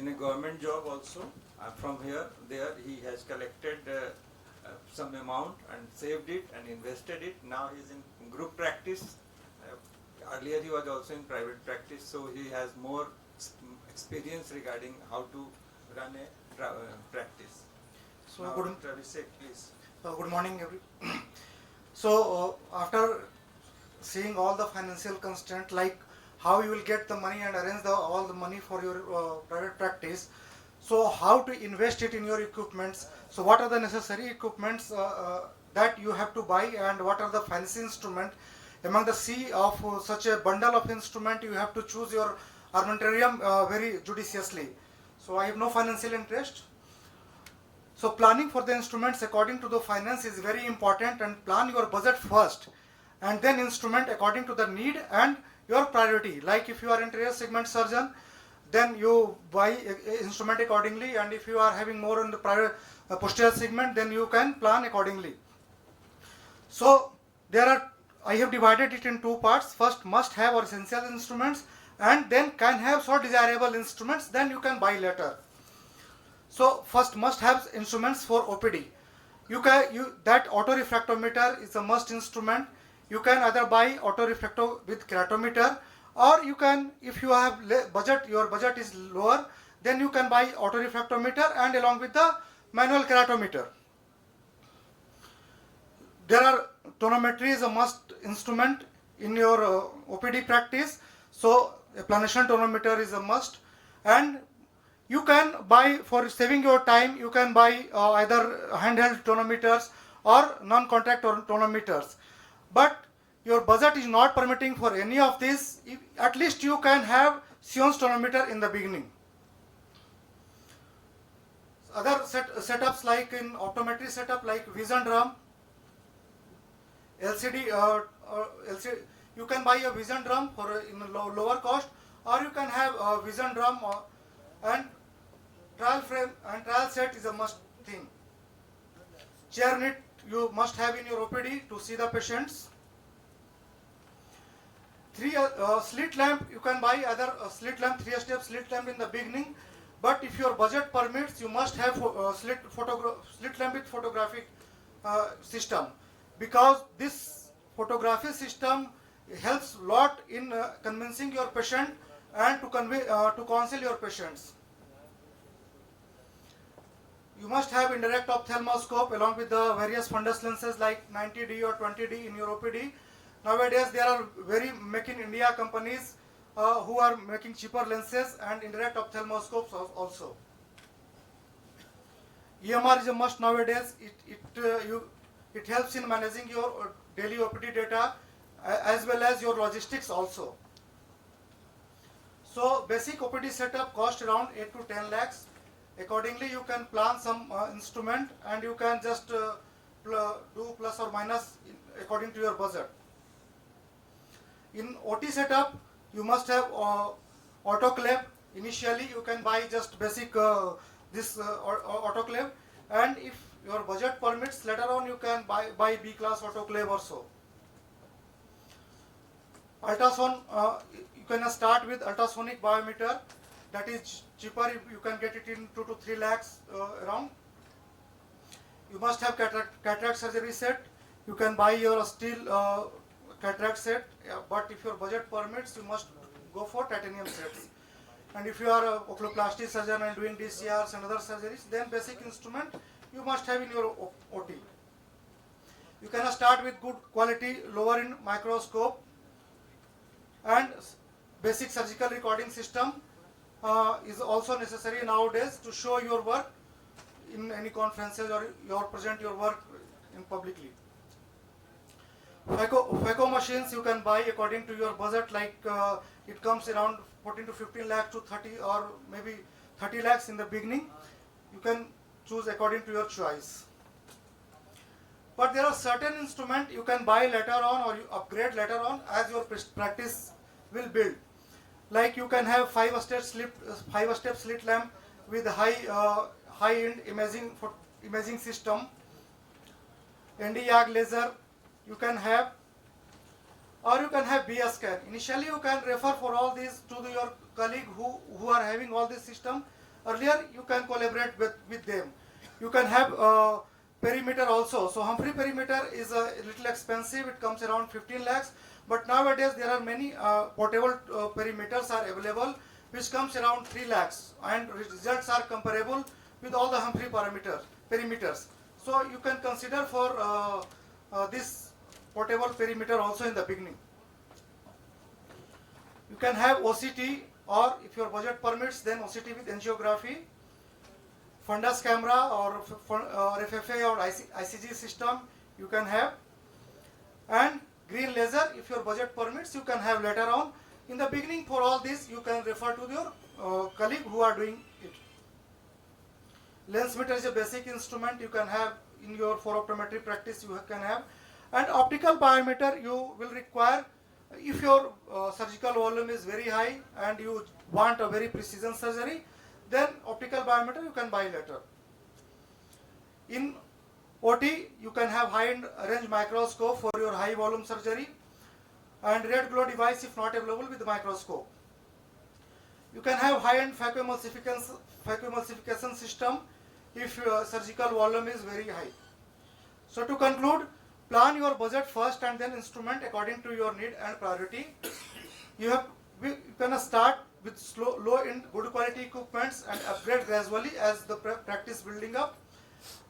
in a government job also. From here, there he has collected some amount and saved it and invested it. Now he is in group practice. Earlier he was also in private practice, so he has more experience regarding how to run a practice. So now, good, Abhishek, please. good morning, everyone. So after seeing all the financial constraint, like how you will get the money and arrange all the money for your private practice, so how to invest it in your equipments, so what are the necessary equipments that you have to buy, and what are the fancy instrument. Among the sea of such a bundle of instrument, you have to choose your armamentarium very judiciously. So I have no financial interest. So planning for the instruments according to the finance is very important, and plan your budget first and then instrument according to the need and your priority. Like if you are anterior segment surgeon, then you buy instrument accordingly, and if you are having more on the posterior segment, then you can plan accordingly. So I have divided it in two parts. First, must have or essential instruments, and then can have so desirable instruments, then you can buy later. So first, must have instruments for OPD. That autorefractometer is a must instrument. You can either buy autorefracto with keratometer, or you can, if you have your budget is lower, then you can buy autorefractometer and along with the manual keratometer. Tonometry is a must instrument in your OPD practice. So a planation tonometer is a must, and you can buy, for saving your time, you can buy either handheld tonometers or non-contact tonometers. But your budget is not permitting for any of these. At least you can have Sion's tonometer in the beginning. Other setups like in optometry setup, like vision drum, LCD, you can buy a vision drum for in lower cost, or you can have a vision drum and trial frame and trial set is a must thing. Chair knit you must have in your OPD to see the patients. Slit lamp, you can buy either a slit lamp, 3-step slit lamp in the beginning, but if your budget permits, you must have slit lamp with photographic system, because this photography system helps a lot in convincing your patient and to counsel your patients. You must have indirect ophthalmoscope along with the various fundus lenses like 90D or 20D in your OPD. Nowadays there are very Make in India companies who are making cheaper lenses and indirect ophthalmoscopes also. EMR is a must nowadays. It helps in managing your daily OPD data as well as your logistics also. So basic OPD setup cost around 8 to 10 lakhs. Accordingly, you can plan some instrument, and you can just do plus or minus according to your budget. In OT setup, you must have autoclave. Initially, you can buy just basic this autoclave, and if your budget permits, later on you can buy B class autoclave also. Ultrasound, you can start with ultrasonic biometer. That is cheaper. You can get it in 2 to 3 lakhs around. You must have cataract surgery set. You can buy your steel cataract set, but if your budget permits, you must go for titanium sets. And if you are a oculoplasty surgeon and doing DCRs and other surgeries, then basic instrument you must have in your OT. You can start with good quality, lower in microscope, and basic surgical recording system is also necessary nowadays to show your work in any conferences or present your work in publicly. Phaco machines you can buy according to your budget, like it comes around 14 to 15 lakhs to 30 or maybe 30 lakhs in the beginning. You can choose according to your choice. But there are certain instruments you can buy later on or you upgrade later on as your practice will build. Like you can have 5-step slit lamp with high-end imaging system, ND-YAG laser you can have, or you can have BS scan. Initially you can refer for all these to your colleague who are having all this system, earlier you can collaborate with them. You can have perimeter also. So Humphrey perimeter is a little expensive. It comes around 15 lakhs. But nowadays there are many portable perimeters are available, which comes around 3 lakhs, and results are comparable with all the Humphrey perimeters. So you can consider for this portable perimeter also in the beginning. You can have OCT, or if your budget permits, then OCT with angiography, fundus camera or FFA or ICG system you can have, and green laser if your budget permits you can have later on. In the beginning, for all this you can refer to your colleague who are doing it. Lens meter is a basic instrument you can have in your for optometry practice you can have, and optical biometer you will require if your surgical volume is very high and you want a very precision surgery, then optical biometer you can buy later. In OT you can have high-end range microscope for your high volume surgery, and red glow device if not available with the microscope. You can have high-end phacoemulsification system if your surgical volume is very high. So to conclude, plan your budget first and then instrument according to your need and priority. You can start with low-end good quality equipments and upgrade gradually as the practice building up.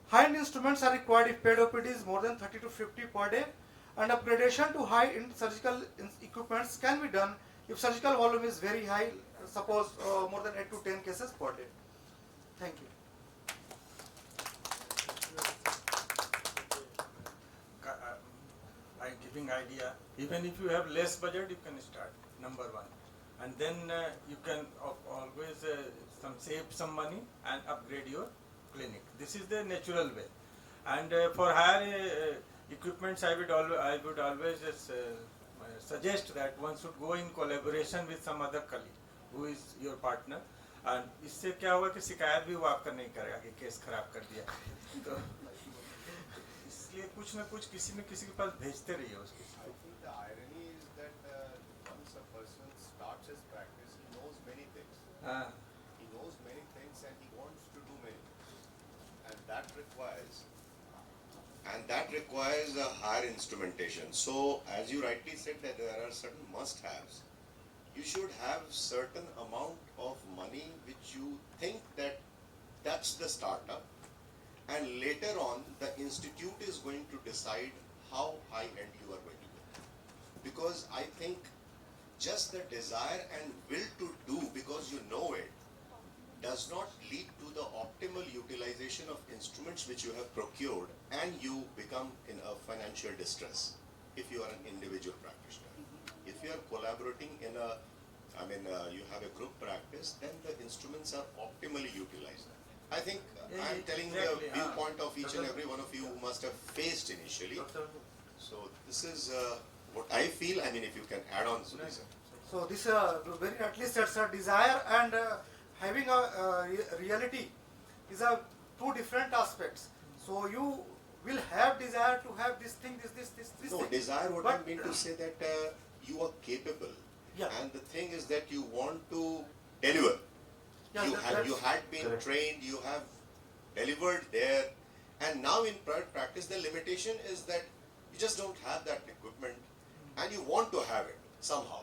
High-end instruments are required if paid OPD is more than 30 to 50 per day, and upgradation to high-end surgical equipments can be done if surgical volume is very high, suppose more than 8 to 10 cases per day. Thank you. I'm giving idea. Even if you have less budget, you can start, number one. And then you can always save some money and upgrade your clinic. This is the natural way. And for higher equipments, I would always suggest that one should go in collaboration with some other colleague who is your partner. And इससे क्या होगा कि शिकायत भी वो आपका नहीं करेगा कि केस खराब कर दिया. तो इसलिए कुछ न कुछ किसी न किसी के पास भेजते रहिए उसके. I think the irony is that once a person starts his practice, he knows many things. He knows many things and he wants to do many things. And that requires a higher instrumentation. So, as you rightly said that there are certain must-haves. You should have certain amount of money which you think that that's the startup. And later on, the institute is going to decide how high-end you are going to go. Because I think just the desire and will to do because you know it does not lead to the optimal utilization of instruments which you have procured, and you become in a financial distress if you are an individual practitioner. If you are collaborating in you have a group practice, then the instruments are optimally utilized. I think I am telling the viewpoint of each and every one of you who must have faced initially. So this is what I feel. I mean, if you can add on to this. So this very at least that's a desire and having a reality is a two different aspects. So you will have desire to have this thing, this No, thing. desire would not mean to say that you are capable. Yeah. And the thing is that you want to deliver. Yeah, You had been trained, you have delivered there, and now in private practice the limitation is that you just don't have that equipment and you want to have it somehow.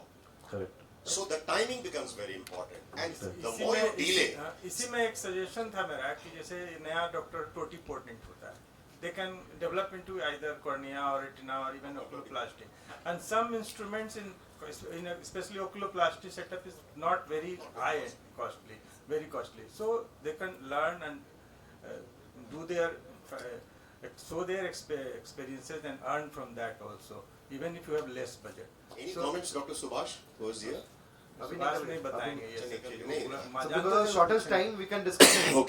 Correct. So the timing becomes very important, and the more you delay. इसी में एक suggestion था मेरा कि जैसे नया doctor टोटी Portland होता है, they can develop into either cornea or retina or even oculoplasty, and some instruments in especially oculoplasty setup is not very high and costly, very costly. So they can learn and do their show their experiences and earn from that also, even if you have less budget. Any comments, Dr. Subhash, who is here? अभी नहीं बताएंगे ये सब चीजें. So because of shortage time, we can discuss it. Okay.